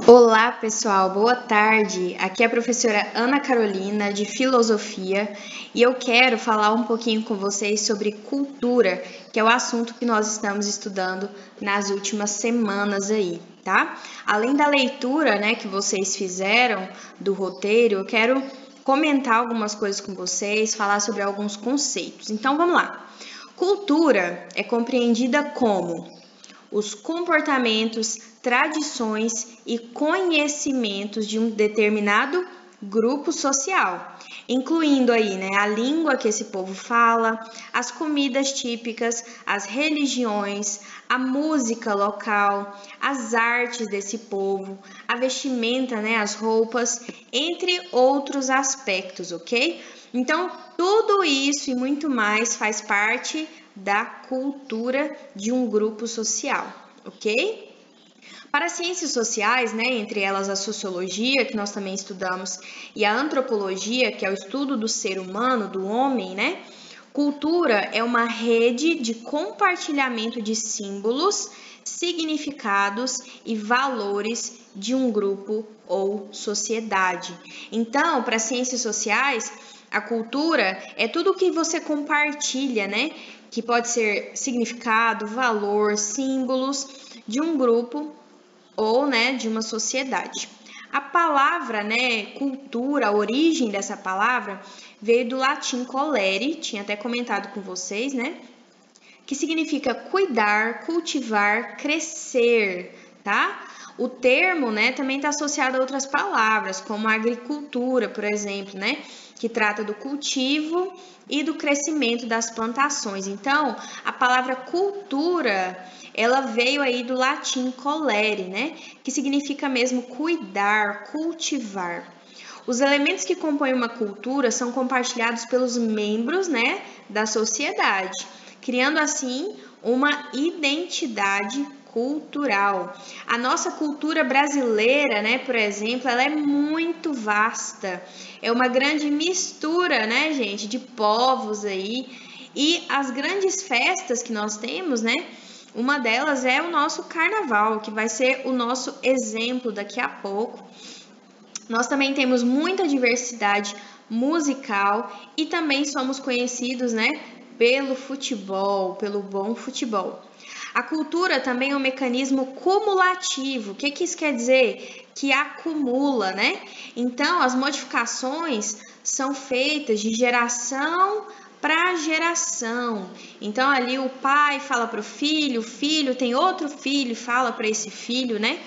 Olá, pessoal, boa tarde. Aqui é a professora Ana Carolina, de Filosofia, e eu quero falar um pouquinho com vocês sobre cultura, que é o assunto que nós estamos estudando nas últimas semanas aí, tá? Além da leitura, né, que vocês fizeram do roteiro, eu quero comentar algumas coisas com vocês, falar sobre alguns conceitos. Então, vamos lá. Cultura é compreendida como os comportamentos, tradições e conhecimentos de um determinado grupo social, incluindo aí, né, a língua que esse povo fala, as comidas típicas, as religiões, a música local, as artes desse povo, a vestimenta, né, as roupas, entre outros aspectos, ok? Então, tudo isso e muito mais faz parte da cultura de um grupo social, ok? Para as ciências sociais, né, entre elas a sociologia, que nós também estudamos, e a antropologia, que é o estudo do ser humano, do homem, né? Cultura é uma rede de compartilhamento de símbolos, significados e valores de um grupo ou sociedade. Então, para as ciências sociais, a cultura é tudo que você compartilha, né? Que pode ser significado, valor, símbolos de um grupo ou, né, de uma sociedade. A palavra, né, cultura, a origem dessa palavra veio do latim colere, tinha até comentado com vocês, né? Que significa cuidar, cultivar, crescer, tá? O termo, né, também está associado a outras palavras, como a agricultura, por exemplo, né, que trata do cultivo e do crescimento das plantações. Então, a palavra cultura, ela veio aí do latim colere, né, que significa mesmo cuidar, cultivar. Os elementos que compõem uma cultura são compartilhados pelos membros, né, da sociedade, criando assim uma identidade cultural. A nossa cultura brasileira, né, por exemplo, ela é muito vasta. É uma grande mistura, né, gente, de povos aí. E as grandes festas que nós temos, né, uma delas é o nosso carnaval, que vai ser o nosso exemplo daqui a pouco. Nós também temos muita diversidade musical e também somos conhecidos, né, pelo futebol, pelo bom futebol. A cultura também é um mecanismo cumulativo. O que isso quer dizer? Que acumula, né? Então, as modificações são feitas de geração para geração. Então, ali o pai fala para o filho tem outro filho e fala para esse filho, né?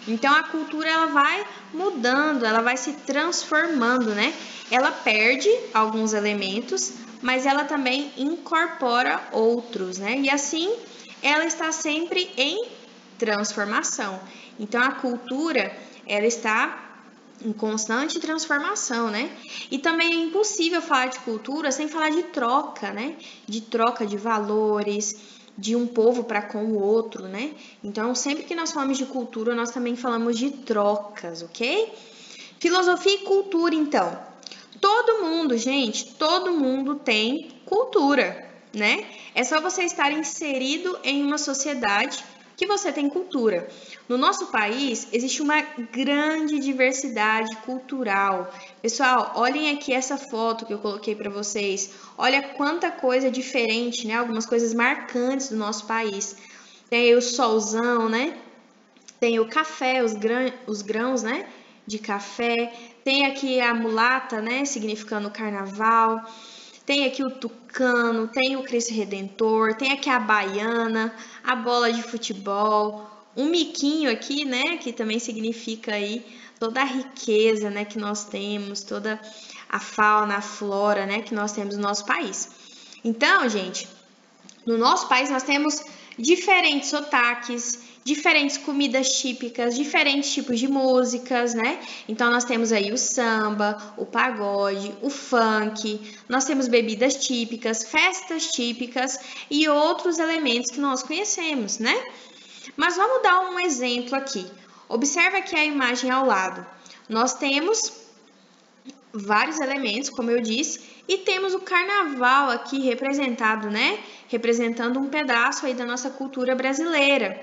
Então, a cultura ela vai mudando, ela vai se transformando, né? Ela perde alguns elementos, mas ela também incorpora outros, né? E assim, ela está sempre em transformação. Então, a cultura, ela está em constante transformação, né? E também é impossível falar de cultura sem falar de troca, né? De troca de valores, de um povo para com o outro, né? Então, sempre que nós falamos de cultura, nós também falamos de trocas, ok? Filosofia e cultura, então. Todo mundo, gente, todo mundo tem cultura, né? É só você estar inserido em uma sociedade que você tem cultura. No nosso país, existe uma grande diversidade cultural. Pessoal, olhem aqui essa foto que eu coloquei para vocês. Olha quanta coisa diferente, né? Algumas coisas marcantes do nosso país. Tem aí o solzão, né? Tem o café, os grãos, né? De café. Tem aqui a mulata, né? Significando carnaval. Tem aqui o tucano, tem o Cristo Redentor, tem aqui a baiana, a bola de futebol, um miquinho aqui, né, que também significa aí toda a riqueza, né, que nós temos, toda a fauna, a flora, né, que nós temos no nosso país. Então, gente, no nosso país nós temos diferentes sotaques, diferentes comidas típicas, diferentes tipos de músicas, né? Então nós temos aí o samba, o pagode, o funk, nós temos bebidas típicas, festas típicas e outros elementos que nós conhecemos, né? Mas vamos dar um exemplo aqui. Observa aqui a imagem ao lado. Nós temos vários elementos, como eu disse, e temos o carnaval aqui representado, né? Representando um pedaço aí da nossa cultura brasileira.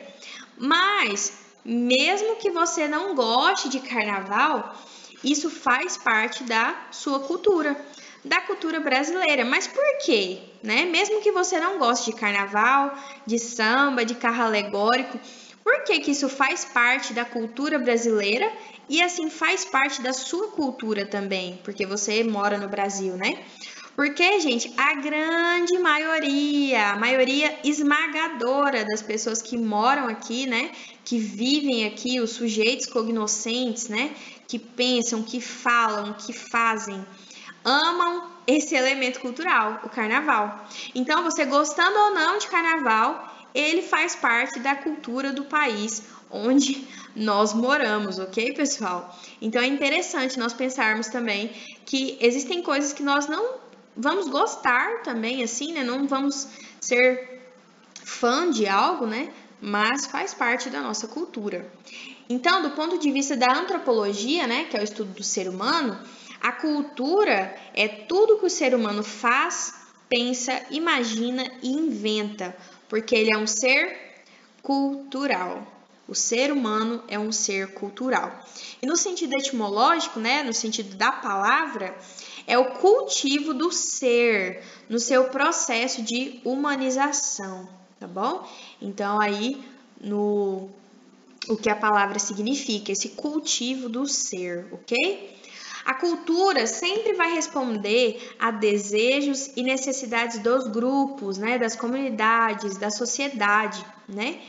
Mas mesmo que você não goste de carnaval, isso faz parte da sua cultura, da cultura brasileira. Mas por quê? Né? Mesmo que você não goste de carnaval, de samba, de carro alegórico, por que que isso faz parte da cultura brasileira e assim faz parte da sua cultura também? Porque você mora no Brasil, né? Porque, gente, a maioria esmagadora das pessoas que moram aqui, né, que vivem aqui, os sujeitos cognoscentes, né, que pensam, que falam, que fazem, amam esse elemento cultural, o carnaval. Então, você gostando ou não de carnaval, ele faz parte da cultura do país onde nós moramos, ok, pessoal? Então, é interessante nós pensarmos também que existem coisas que nós não vamos gostar também, assim, né? Não vamos ser fã de algo, né? Mas faz parte da nossa cultura. Então, do ponto de vista da antropologia, né? Que é o estudo do ser humano, a cultura é tudo que o ser humano faz, pensa, imagina e inventa, porque ele é um ser cultural. O ser humano é um ser cultural. E no sentido etimológico, né? No sentido da palavra, é o cultivo do ser no seu processo de humanização, tá bom? Então, aí, o que a palavra significa, esse cultivo do ser, ok? A cultura sempre vai responder a desejos e necessidades dos grupos, né? Das comunidades, da sociedade, né?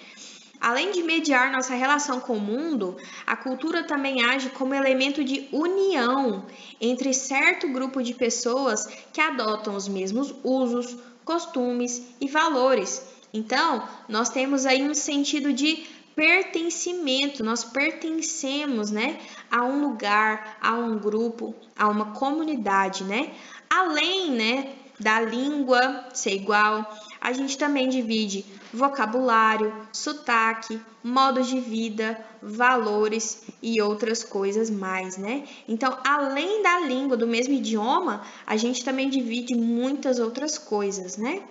Além de mediar nossa relação com o mundo, a cultura também age como elemento de união entre certo grupo de pessoas que adotam os mesmos usos, costumes e valores. Então, nós temos aí um sentido de pertencimento, nós pertencemos, né, a um lugar, a um grupo, a uma comunidade, né? Além, né, da língua ser igual, a gente também divide vocabulário, sotaque, modos de vida, valores e outras coisas mais, né? Então, além da língua, do mesmo idioma, a gente também divide muitas outras coisas, né?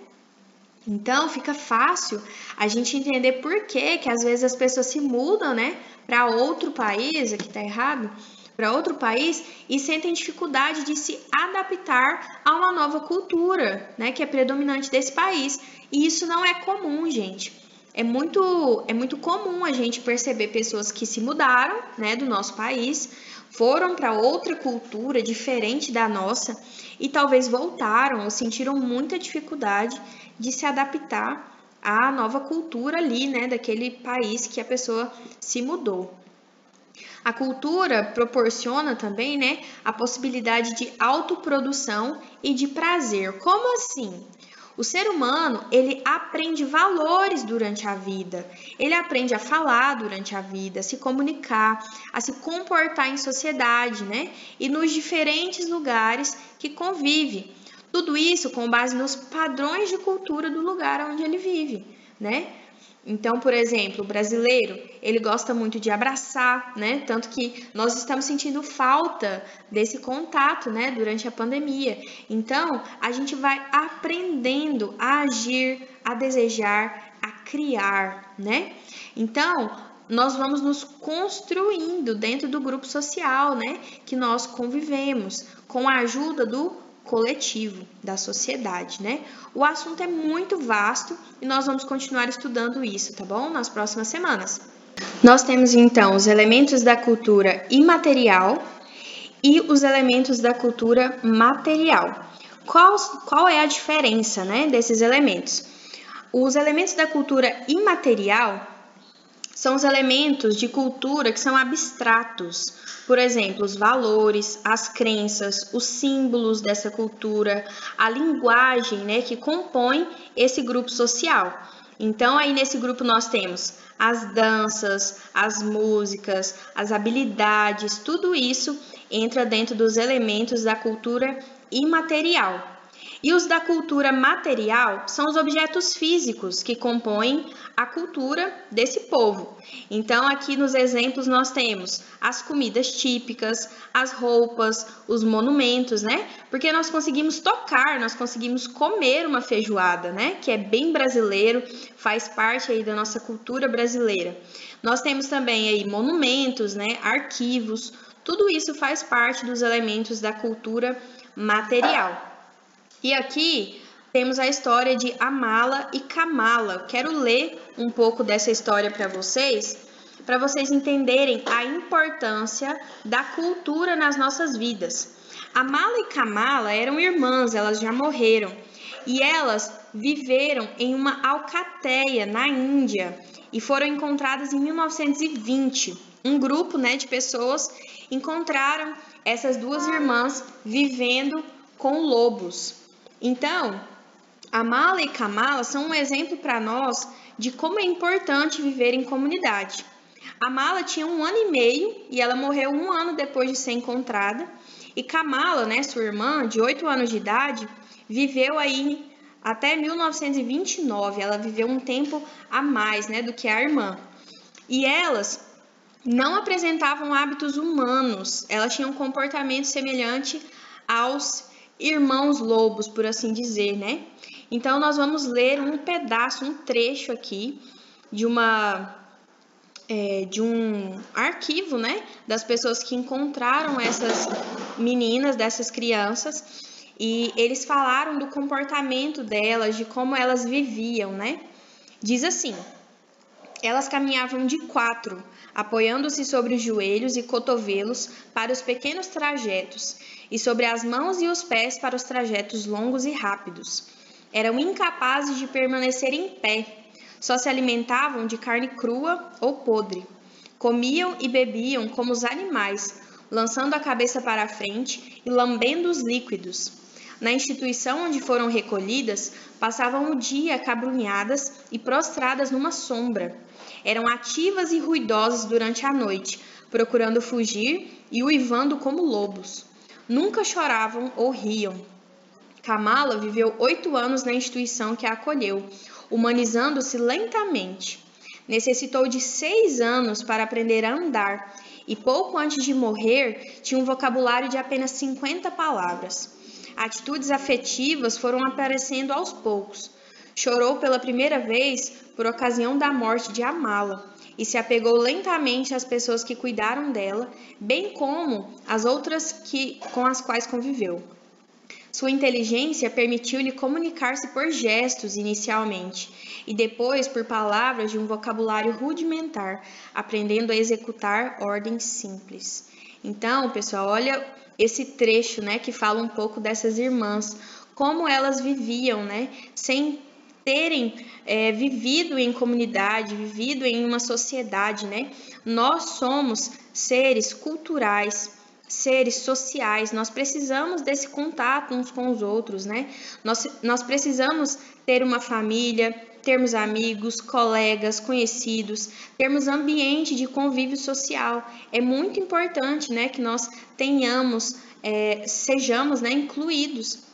Então, fica fácil a gente entender por que às vezes as pessoas se mudam, né, para outro país, aqui tá errado, para outro país e sentem dificuldade de se adaptar a uma nova cultura, né, que é predominante desse país. E isso não é comum, gente. É muito comum a gente perceber pessoas que se mudaram, né, do nosso país, foram para outra cultura diferente da nossa e talvez voltaram ou sentiram muita dificuldade de se adaptar à nova cultura ali, né, daquele país que a pessoa se mudou. A cultura proporciona também, né, a possibilidade de autoprodução e de prazer. Como assim? O ser humano, ele aprende valores durante a vida. Ele aprende a falar durante a vida, a se comunicar, a se comportar em sociedade, né? E nos diferentes lugares que convive. Tudo isso com base nos padrões de cultura do lugar onde ele vive, né? Então, por exemplo, o brasileiro, ele gosta muito de abraçar, né? Tanto que nós estamos sentindo falta desse contato, né? Durante a pandemia. Então, a gente vai aprendendo a agir, a desejar, a criar, né? Então, nós vamos nos construindo dentro do grupo social, né? Que nós convivemos, com a ajuda do coletivo, da sociedade, né? O assunto é muito vasto e nós vamos continuar estudando isso, tá bom? Nas próximas semanas. Nós temos então os elementos da cultura imaterial e os elementos da cultura material. Qual é a diferença, né, desses elementos? Os elementos da cultura imaterial são os elementos de cultura que são abstratos. Por exemplo, os valores, as crenças, os símbolos dessa cultura, a linguagem, né, que compõe esse grupo social. Então, aí nesse grupo nós temos as danças, as músicas, as habilidades, tudo isso entra dentro dos elementos da cultura imaterial. E os da cultura material são os objetos físicos que compõem a cultura desse povo. Então, aqui nos exemplos nós temos as comidas típicas, as roupas, os monumentos, né? Porque nós conseguimos tocar, nós conseguimos comer uma feijoada, né? Que é bem brasileiro, faz parte aí da nossa cultura brasileira. Nós temos também aí monumentos, né? Arquivos, tudo isso faz parte dos elementos da cultura material. E aqui temos a história de Amala e Kamala. Quero ler um pouco dessa história para vocês entenderem a importância da cultura nas nossas vidas. Amala e Kamala eram irmãs, elas já morreram, e elas viveram em uma alcateia na Índia e foram encontradas em 1920. Um grupo, né, de pessoas encontraram essas duas irmãs vivendo com lobos. Então, Amala e Kamala são um exemplo para nós de como é importante viver em comunidade. Amala tinha 1 ano e meio e ela morreu 1 ano depois de ser encontrada. E Kamala, né, sua irmã, de 8 anos de idade, viveu aí até 1929. Ela viveu um tempo a mais, né, do que a irmã. E elas não apresentavam hábitos humanos. Elas tinham um comportamento semelhante aos irmãos lobos, por assim dizer, né? Então, nós vamos ler um pedaço, um trecho aqui de um arquivo, né? Das pessoas que encontraram essas meninas, dessas crianças, e eles falaram do comportamento delas, de como elas viviam, né? Diz assim: elas caminhavam de 4, apoiando-se sobre os joelhos e cotovelos para os pequenos trajetos, e sobre as mãos e os pés para os trajetos longos e rápidos. Eram incapazes de permanecer em pé, só se alimentavam de carne crua ou podre. Comiam e bebiam como os animais, lançando a cabeça para a frente e lambendo os líquidos. Na instituição onde foram recolhidas, passavam o dia acabrunhadas e prostradas numa sombra. Eram ativas e ruidosas durante a noite, procurando fugir e uivando como lobos. Nunca choravam ou riam. Kamala viveu 8 anos na instituição que a acolheu, humanizando-se lentamente. Necessitou de 6 anos para aprender a andar e pouco antes de morrer tinha um vocabulário de apenas 50 palavras. Atitudes afetivas foram aparecendo aos poucos. Chorou pela primeira vez por ocasião da morte de Amala e se apegou lentamente às pessoas que cuidaram dela, bem como às outras com as quais conviveu. Sua inteligência permitiu-lhe comunicar-se por gestos inicialmente e depois por palavras de um vocabulário rudimentar, aprendendo a executar ordens simples. Então, pessoal, olha esse trecho, né, que fala um pouco dessas irmãs, como elas viviam, né, sem terem vivido em comunidade, vivido em uma sociedade, né? Nós somos seres culturais, seres sociais, nós precisamos desse contato uns com os outros, né? Nós precisamos ter uma família, termos amigos, colegas, conhecidos, termos ambiente de convívio social. É muito importante, né, que nós sejamos, né, incluídos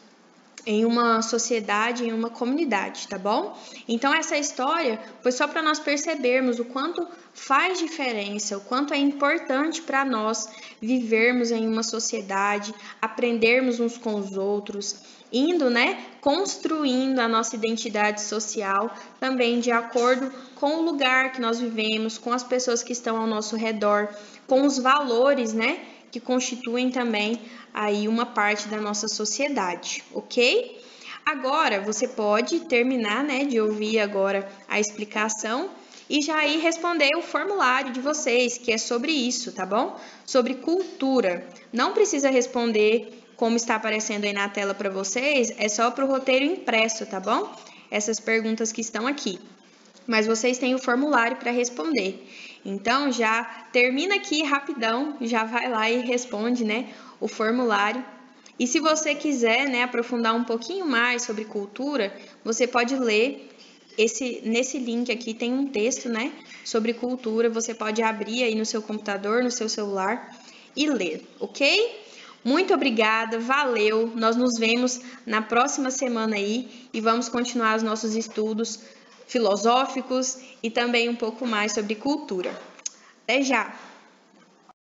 em uma sociedade, em uma comunidade, tá bom? Então, essa história foi só para nós percebermos o quanto faz diferença, o quanto é importante para nós vivermos em uma sociedade, aprendermos uns com os outros, indo, né, construindo a nossa identidade social também de acordo com o lugar que nós vivemos, com as pessoas que estão ao nosso redor, com os valores, né, que constituem também aí uma parte da nossa sociedade, ok? Agora, você pode terminar, né, de ouvir agora a explicação e já ir responder o formulário de vocês, que é sobre isso, tá bom? Sobre cultura. Não precisa responder como está aparecendo aí na tela para vocês, é só para o roteiro impresso, tá bom? Essas perguntas que estão aqui. Mas vocês têm o formulário para responder. Então, já termina aqui rapidão, já vai lá e responde, né, o formulário. E se você quiser, né, aprofundar um pouquinho mais sobre cultura, você pode ler nesse link aqui tem um texto, né, sobre cultura. Você pode abrir aí no seu computador, no seu celular e ler, ok? Muito obrigada, valeu. Nós nos vemos na próxima semana aí e vamos continuar os nossos estudos filosóficos e também um pouco mais sobre cultura. Até já!